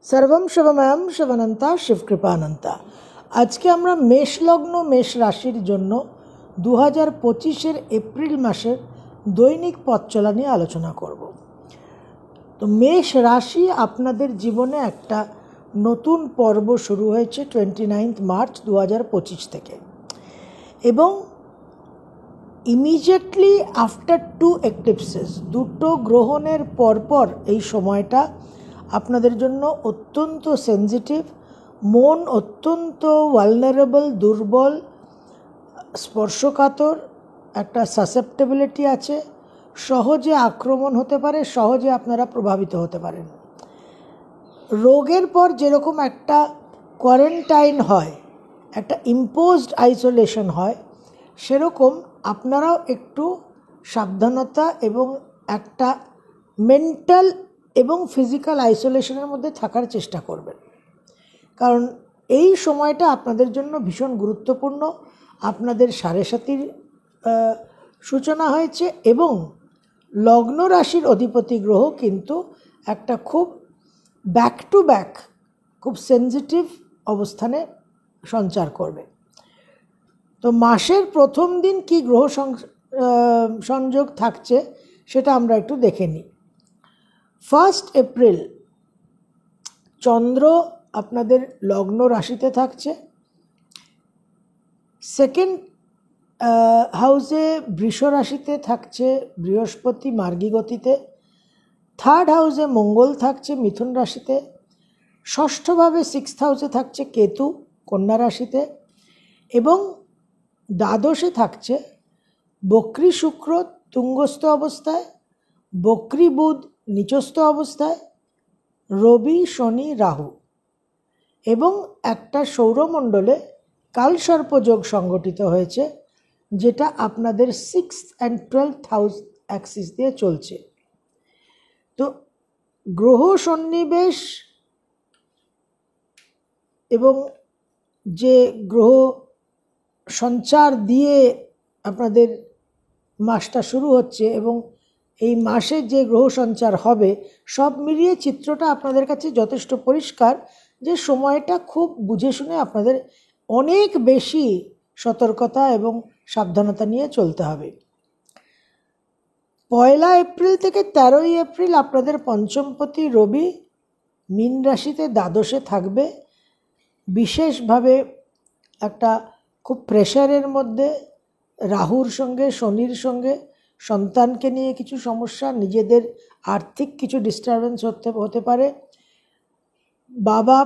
सर्वम शिवमयम शिवनंता शिवकृपानंता। আজকে আমরা মেষ লগ্ন মেষ রাশির জন্য 2025-এর এপ্রিল মাসের দৈনিক পথ চলা নিয়ে আলোচনা করব। তো মেষ রাশি আপনাদের জীবনে একটা নতুন পর্ব শুরু হয়েছে 29 মার্চ 2025 থেকে, এবং ইমিডিয়েটলি আফটার টু এক্লিপসেস, দুটো গ্রহণের পরপর এই সময়টা আপনাদের জন্য অত্যন্ত সেনজিটিভ, মন অত্যন্ত ভালনারেবল, দুর্বল, স্পর্শকাতর, একটা সাসেপ্টেবিলিটি আছে, সহজে আক্রমণ হতে পারে, সহজে আপনারা প্রভাবিত হতে পারেন। রোগের পর যেরকম একটা কোয়ারেন্টাইন হয়, একটা ইম্পোজড আইসোলেশন হয়, সেরকম আপনারাও একটু সাবধানতা এবং একটা মেন্টাল এবং ফিজিক্যাল আইসোলেশনের মধ্যে থাকার চেষ্টা করবেন, কারণ এই সময়টা আপনাদের জন্য ভীষণ গুরুত্বপূর্ণ। আপনাদের সাড়ে সাতির সূচনা হয়েছে এবং লগ্ন রাশির অধিপতি গ্রহ কিন্তু একটা খুব ব্যাক টু ব্যাক, খুব সেনজিটিভ অবস্থানে সঞ্চার করবে। তো মাসের প্রথম দিন কি গ্রহ সংযোগ থাকছে সেটা আমরা একটু দেখে নিই। 1 এপ্রিল চন্দ্র আপনাদের লগ্ন রাশিতে থাকছে। সেকেন্ড হাউসে বৃষ রাশিতে থাকছে বৃহস্পতি মার্গী গতিতে। থার্ড হাউসে মঙ্গল থাকছে মিথুন রাশিতে। ষষ্ঠভাবে 6th হাউসে থাকছে কেতু কন্যা রাশিতে, এবং দ্বাদশে থাকছে বক্রী শুক্র তুঙ্গস্থ অবস্থায়, বক্রী বুধ নিচস্থ অবস্থায়, রবি শনি রাহু, এবং একটা সৌরমণ্ডলে কালসর্পযোগ সংগঠিত হয়েছে, যেটা আপনাদের 6th and 12th house Axis দিয়ে চলছে। তো গ্রহ সন্নিবেশ এবং যে গ্রহ সঞ্চার দিয়ে আপনাদের মাসটা শুরু হচ্ছে এবং এই মাসে যে গ্রহ সঞ্চার হবে, সব মিলিয়ে চিত্রটা আপনাদের কাছে যথেষ্ট পরিষ্কার যে সময়টা খুব বুঝে শুনে আপনাদের অনেক বেশি সতর্কতা এবং সাবধানতা নিয়ে চলতে হবে। 1 এপ্রিল থেকে 13 এপ্রিল আপনাদের পঞ্চমপতি রবি মীন রাশিতে দ্বাদশে থাকবে। বিশেষভাবে একটা খুব প্রেশারের মধ্যে রাহুর সঙ্গে শনির সঙ্গে সন্তানকে নিয়ে কিছু সমস্যা, নিজেদের আর্থিক কিছু ডিস্টারবেন্স হতে পারে, বাবা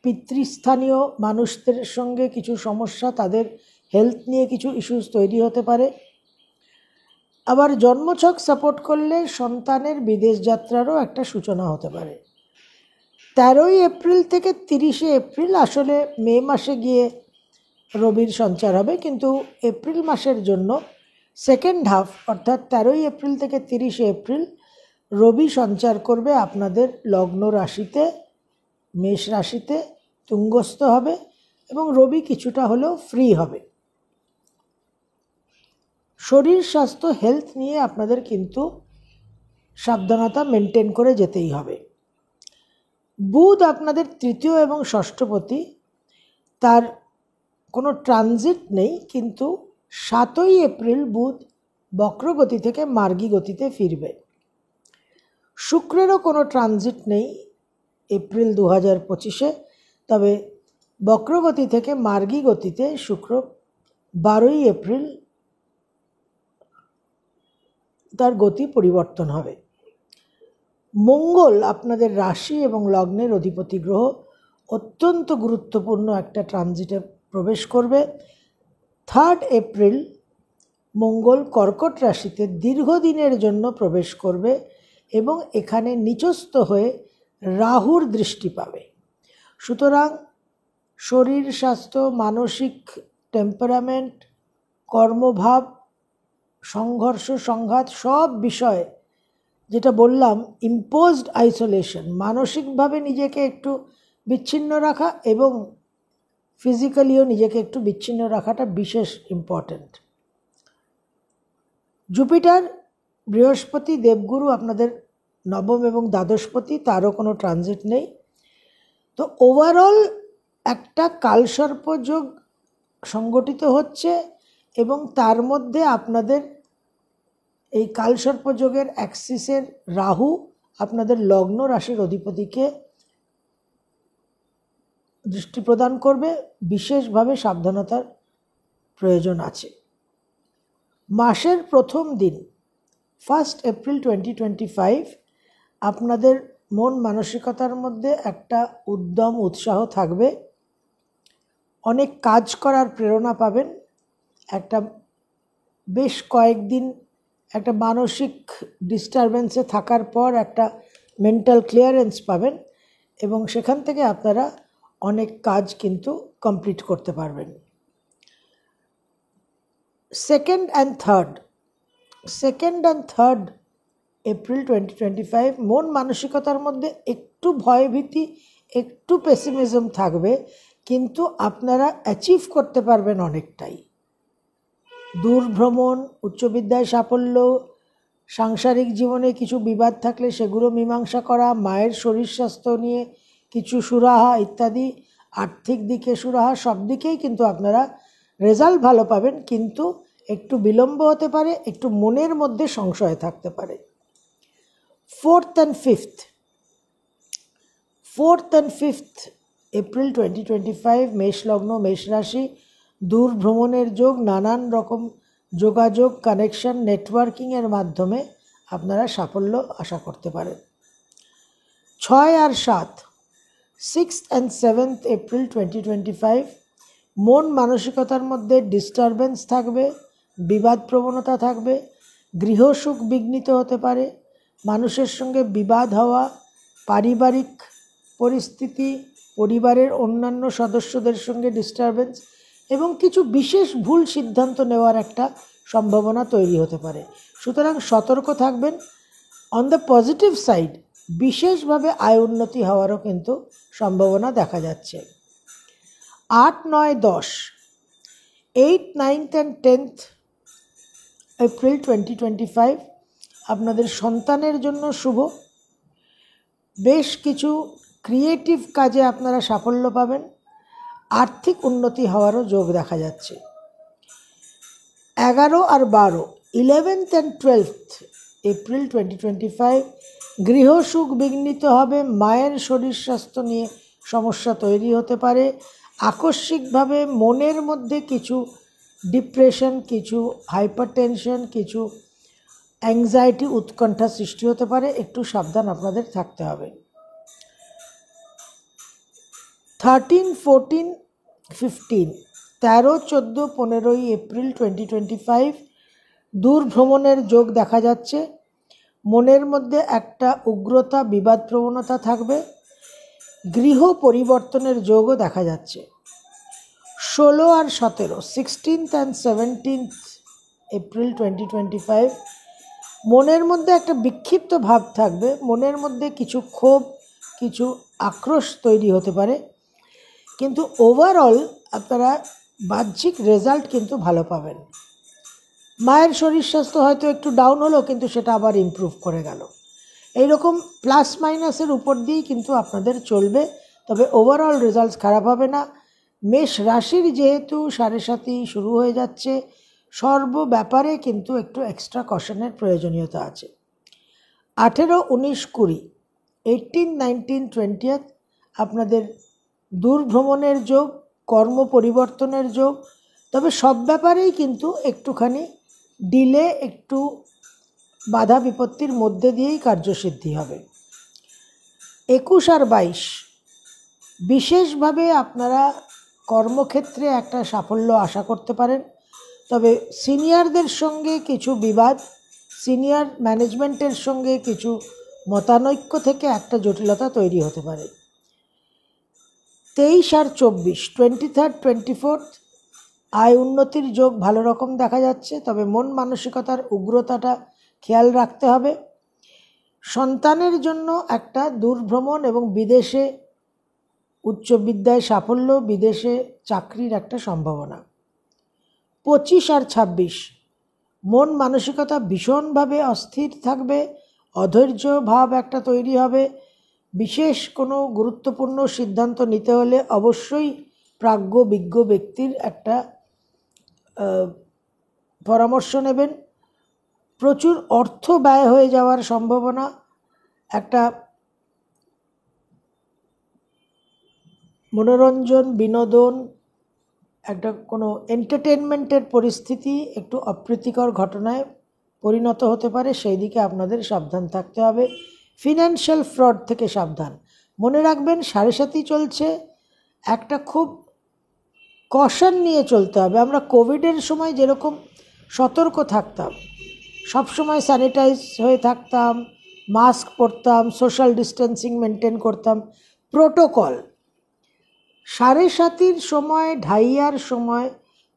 পিতৃস্থানীয় মানুষদের সঙ্গে কিছু সমস্যা, তাদের হেলথ নিয়ে কিছু ইস্যুস তৈরি হতে পারে। আবার জন্মছক সাপোর্ট করলে সন্তানের বিদেশ যাত্রারও একটা সূচনা হতে পারে। 13 এপ্রিল থেকে 30 এপ্রিল আসলে মে মাসে গিয়ে রবির সঞ্চার হবে, কিন্তু এপ্রিল মাসের জন্য সেকেন্ড হাফ অর্থাৎ 13 এপ্রিল থেকে 30 এপ্রিল রবি সঞ্চার করবে আপনাদের লগ্ন রাশিতে, মেষ রাশিতে তুঙ্গস্থ হবে, এবং রবি কিছুটা হলেও ফ্রি হবে। শরীর স্বাস্থ্য হেলথ নিয়ে আপনাদের কিন্তু সাবধানতা মেনটেন করে যেতেই হবে। বুধ আপনাদের তৃতীয় এবং ষষ্ঠপতি, তার কোনো ট্রানজিট নেই, কিন্তু 7 এপ্রিল বুধ বক্রগতি থেকে মার্গী গতিতে ফিরবে। শুক্রেরও কোনো ট্রানজিট নেই এপ্রিল 2025-এ, তবে বক্রগতি থেকে মার্গী গতিতে শুক্র 12 এপ্রিল তার গতি পরিবর্তন হবে। মঙ্গল আপনাদের রাশি এবং লগ্নের অধিপতি গ্রহ অত্যন্ত গুরুত্বপূর্ণ একটা ট্রানজিটে প্রবেশ করবে। 3 এপ্রিল মঙ্গল কর্কট রাশিতে দীর্ঘদিনের জন্য প্রবেশ করবে এবং এখানে নিচস্থ হয়ে রাহুর দৃষ্টি পাবে। সুতরাং শরীর স্বাস্থ্য, মানসিক টেম্পারামেন্ট, কর্মভাব, সংঘর্ষ সংঘাত সব বিষয়, যেটা বললাম ইম্পোজড আইসোলেশন, মানসিকভাবে নিজেকে একটু বিচ্ছিন্ন রাখা এবং ফিজিক্যালিও নিজেকে একটু বিচ্ছিন্ন রাখাটা বিশেষ ইম্পর্ট্যান্ট। জুপিটার বৃহস্পতি দেবগুরু আপনাদের নবম এবং দ্বাদশপতি, তারও কোনো ট্রানজিট নেই। তো ওভারঅল একটা কালসর্প যোগ সংগঠিত হচ্ছে এবং তার মধ্যে আপনাদের এই কালসর্প যোগের অ্যাক্সিসের রাহু আপনাদের লগ্ন রাশির অধিপতিকে দৃষ্টি প্রদান করবে, বিশেষভাবে সাবধানতার প্রয়োজন আছে। মাসের প্রথম দিন 1 এপ্রিল 2025 আপনাদের মন মানসিকতার মধ্যে একটা উদ্যম উৎসাহ থাকবে, অনেক কাজ করার প্রেরণা পাবেন, একটা বেশ কয়েকদিন একটা মানসিক ডিস্টারবেন্সে থাকার পর একটা মেন্টাল ক্লিয়ারেন্স পাবেন এবং সেখান থেকে আপনারা অনেক কাজ কিন্তু কমপ্লিট করতে পারবেন। সেকেন্ড অ্যান্ড থার্ড এপ্রিল 2025 মন মানসিকতার মধ্যে একটু ভয়ভীতি, একটু পেসিমিজম থাকবে, কিন্তু আপনারা অ্যাচিভ করতে পারবেন অনেকটাই। দূর ভ্রমণ, উচ্চবিদ্যায় সাফল্য, সাংসারিক জীবনে কিছু বিবাদ থাকলে সেগুলো মীমাংসা করা, মায়ের শরীর স্বাস্থ্য নিয়ে কিছু সুরাহা ইত্যাদি, আর্থিক দিকে সুরাহা, সব দিকেই কিন্তু আপনারা রেজাল্ট ভালো পাবেন, কিন্তু একটু বিলম্ব হতে পারে, একটু মনের মধ্যে সংশয় থাকতে পারে। 4th and 5th এপ্রিল 2025 মেষ লগ্ন, মেষ রাশি, দূর ভ্রমণের যোগ, নানান রকম যোগাযোগ, কানেকশন, নেটওয়ার্কিংয়ের মাধ্যমে আপনারা সাফল্য আশা করতে পারেন। 6 আর 7 6th and 7th এপ্রিল 2025 মন মানসিকতার মধ্যে ডিস্টারবেন্স থাকবে, বিবাদ প্রবণতা থাকবে, গৃহসুখ বিঘ্নিত হতে পারে, মানুষের সঙ্গে বিবাদ হওয়া, পারিবারিক পরিস্থিতি, পরিবারের অন্যান্য সদস্যদের সঙ্গে ডিস্টারবেন্স এবং কিছু বিশেষ ভুল সিদ্ধান্ত নেওয়ার একটা সম্ভাবনা তৈরি হতে পারে। সুতরাং সতর্ক থাকবেন। অন দ্য পজিটিভ সাইড বিশেষভাবে আয় উন্নতি হওয়ারও কিন্তু সম্ভাবনা দেখা যাচ্ছে। 8, 9, 10 8, 9th and 10th এপ্রিল 2025 আপনাদের সন্তানের জন্য শুভ। বেশ কিছু ক্রিয়েটিভ কাজে আপনারা সাফল্য পাবেন, আর্থিক উন্নতি হওয়ারও যোগ দেখা যাচ্ছে। 11 আর 12 11th and 12th এপ্রিল 2025 গৃহসুখ বিঘ্নিত হবে, মায়ের শরীর স্বাস্থ্য নিয়ে সমস্যা তৈরি হতে পারে, আকস্মিকভাবে মনের মধ্যে কিছু ডিপ্রেশন, কিছু হাইপারটেনশন, কিছু অ্যাংজাইটি, উৎকণ্ঠা সৃষ্টি হতে পারে, একটু সাবধান আপনাদের থাকতে হবে। 13, 14, 15 13, 14, 15 এপ্রিল 2025 দূর ভ্রমণের যোগ দেখা যাচ্ছে, মনের মধ্যে একটা উগ্রতা, বিবাদ প্রবণতা থাকবে, গৃহ পরিবর্তনের যোগও দেখা যাচ্ছে। 16 আর 17 16th and 17th এপ্রিল 2025 মনের মধ্যে একটা বিক্ষিপ্ত ভাব থাকবে, মনের মধ্যে কিছু ক্ষোভ, কিছু আক্রোশ তৈরি হতে পারে, কিন্তু ওভারঅল আপনারা বাহ্যিক রেজাল্ট কিন্তু ভালো পাবেন। মায়ের শরীর স্বাস্থ্য হয়তো একটু ডাউন হলো, কিন্তু সেটা আবার ইমপ্রুভ করে গেল। এইরকম প্লাস মাইনাসের উপর দিয়েই কিন্তু আপনাদের চলবে, তবে ওভারঅল রেজাল্টস খারাপ হবে না। মেষ রাশির যেহেতু 7.5 শুরু হয়ে যাচ্ছে, সর্ব ব্যাপারে কিন্তু একটু এক্সট্রা কশনের প্রয়োজনীয়তা আছে। 18, 19, 20 18, 19, 20 আপনাদের দূর ভ্রমণের যোগ, কর্ম পরিবর্তনের যোগ, তবে সব ব্যাপারেই কিন্তু একটুখানি ডিলে, একটু বাধা বিপত্তির মধ্যে দিয়েই কার্যসিদ্ধি হবে। 21 আর 22 বিশেষভাবে আপনারা কর্মক্ষেত্রে একটা সাফল্য আশা করতে পারেন, তবে সিনিয়রদের সঙ্গে কিছু বিবাদ, সিনিয়র ম্যানেজমেন্টের সঙ্গে কিছু মতানৈক্য থেকে একটা জটিলতা তৈরি হতে পারে। 23 আর 24 23rd, 24th আয় উন্নতির যোগ ভালো রকম দেখা যাচ্ছে, তবে মন মানসিকতার উগ্রতাটা খেয়াল রাখতে হবে। সন্তানের জন্য একটা দূরভ্রমণ এবং বিদেশে উচ্চ বিদ্যায় সাফল্য, বিদেশে চাকরির একটা সম্ভাবনা। 25 আর 26 মন মানসিকতা ভীষণভাবে অস্থির থাকবে, অধৈর্য ভাব একটা তৈরি হবে, বিশেষ কোনো গুরুত্বপূর্ণ সিদ্ধান্ত নিতে হলে অবশ্যই প্রাজ্ঞ বিজ্ঞ ব্যক্তির একটা পরামর্শ নেবেন। প্রচুর অর্থ ব্যয় হয়ে যাওয়ার সম্ভাবনা, একটা মনোরঞ্জন বিনোদন, একটা কোনো এন্টারটেনমেন্টের পরিস্থিতি একটু অপ্রীতিকর ঘটনায় পরিণত হতে পারে, সেই দিকে আপনাদের সাবধান থাকতে হবে। ফিনান্সিয়াল ফ্রড থেকে সাবধান। মনে রাখবেন 7.5 চলছে, একটা খুব কশন নিয়ে চলতে হবে। আমরা কোভিডের সময় যেরকম সতর্ক থাকতাম, সবসময় স্যানিটাইজ হয়ে থাকতাম, মাস্ক পরতাম, সোশ্যাল ডিস্টেন্সিং মেনটেন করতাম, প্রোটোকল 7.5 সময়, ঢাইয়ার সময়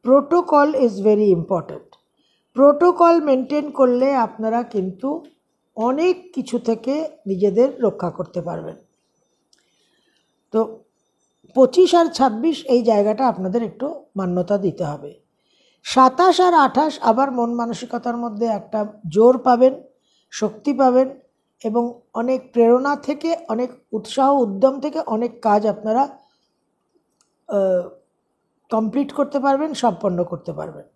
protocol is very important. Protocol maintain করলে আপনারা কিন্তু অনেক কিছু থেকে নিজেদের রক্ষা করতে পারবেন। তো 25 আর 26 এই জায়গাটা আপনাদের একটু মান্যতা দিতে হবে। 27 আর 28 আবার মন মানসিকতার মধ্যে একটা জোর পাবেন, শক্তি পাবেন এবং অনেক প্রেরণা থেকে, অনেক উৎসাহ উদ্যম থেকে অনেক কাজ আপনারা কমপ্লিট করতে পারবেন, সম্পন্ন করতে পারবেন।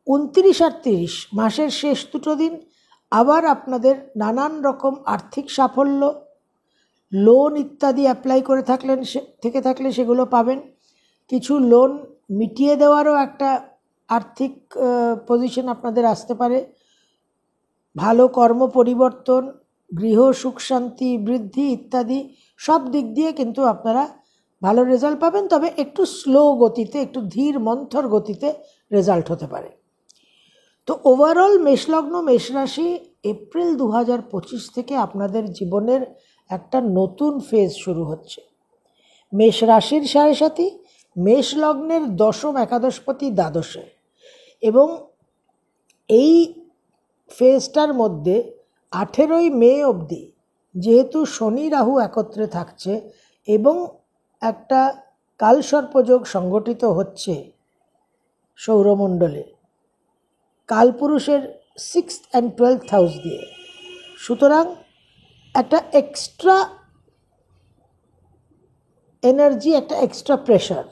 29 আর 30 মাসের শেষ দুটো দিন আবার আপনাদের নানান রকম আর্থিক সাফল্য, লোন ইত্যাদি অ্যাপ্লাই করে থাকলে সেগুলো পাবেন। কিছু লোন মিটিয়ে দেওয়ারও একটা আর্থিক পজিশন আপনাদের আসতে পারে। ভালো কর্ম পরিবর্তন, গৃহ সুখ শান্তি বৃদ্ধি ইত্যাদি সব দিক দিয়ে কিন্তু আপনারা ভালো রেজাল্ট পাবেন, তবে একটু স্লো গতিতে, একটু ধীর মন্থর গতিতে রেজাল্ট হতে পারে। তো ওভারঅল মেষলগ্ন মেষরাশি এপ্রিল 2025 থেকে আপনাদের জীবনের একটা নতুন ফেজ শুরু হচ্ছে। মেষ রাশির 7.5, মেষ লগ্নের দশম একাদশপতি দ্বাদশে, এবং এই ফেজটার মধ্যে 18ই মে অবধি যেহেতু শনি রাহু একত্রে থাকছে এবং একটা কালসর্পযোগ সংগঠিত হচ্ছে সৌরমণ্ডলে কালপুরুষের 6th and 12th হাউস দিয়ে, সুতরাং একটা এক্সট্রা এনার্জি, একটা এক্সট্রা প্রেশার,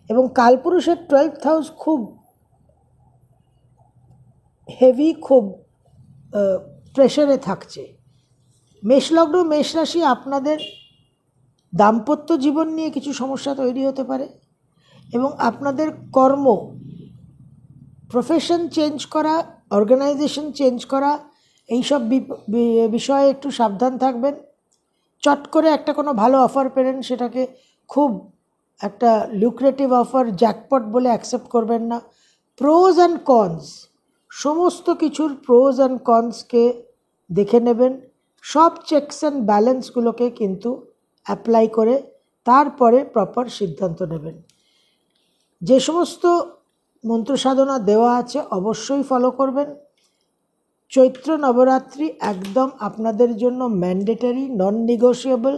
এবং কালপুরুষের 12th হাউস খুব হেভি, খুব প্রেশারে থাকছে। মেষলগ্ন মেষ রাশি আপনাদের দাম্পত্য জীবন নিয়ে কিছু সমস্যা তৈরি হতে পারে এবং আপনাদের কর্ম, প্রফেশন চেঞ্জ করা, অর্গানাইজেশন চেঞ্জ করা, এইসব বিষয়ে একটু সাবধান থাকবেন। চট করে একটা কোনো ভালো অফার পেলেন, সেটাকে খুব একটা লুক্রেটিভ অফার, জ্যাকপট বলে অ্যাকসেপ্ট করবেন না। প্রোজ অ্যান্ড কনস, সমস্ত কিছুর প্রোজ অ্যান্ড কনসকে দেখে নেবেন, সব চেকস অ্যান্ড ব্যালেন্সগুলোকে কিন্তু অ্যাপ্লাই করে তারপরে প্রপার সিদ্ধান্ত নেবেন। যে সমস্ত মন্ত্র সাধনা দেওয়া আছে অবশ্যই ফলো করবেন। চৈত্র নবরাত্রি একদম আপনাদের জন্য ম্যান্ডেটরি, নন নেগোশিয়েবল,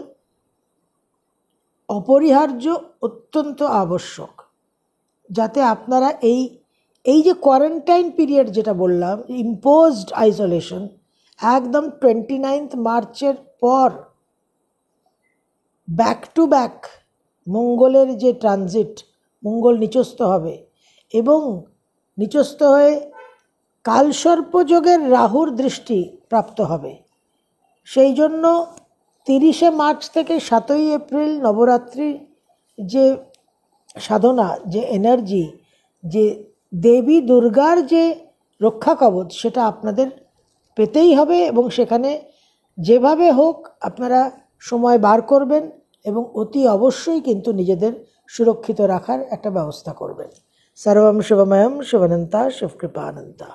অপরিহার্য, অত্যন্ত আবশ্যক, যাতে আপনারা এই যে কোয়ারেন্টাইন পিরিয়ড যেটা বললাম, ইম্পোজড আইসোলেশন, একদম 29 মার্চের পর ব্যাক টু ব্যাক মঙ্গলের যে ট্রানজিট, মঙ্গল নিচস্থ হবে এবং নিচস্থ হয়ে কালসর্পযোগের রাহুর দৃষ্টি প্রাপ্ত হবে। সেই জন্য 30শে মার্চ থেকে 7ই এপ্রিল নবরাত্রির যে সাধনা, যে এনার্জি, যে দেবী দুর্গার যে রক্ষা কবচ, সেটা আপনাদের পেতেই হবে এবং সেখানে যেভাবে হোক আপনারা সময় বার করবেন এবং অতি অবশ্যই কিন্তু নিজেদের সুরক্ষিত রাখার একটা ব্যবস্থা করবেন। সর্বম শিবময়ম শিবানন্তা শিবকৃপানন্তা।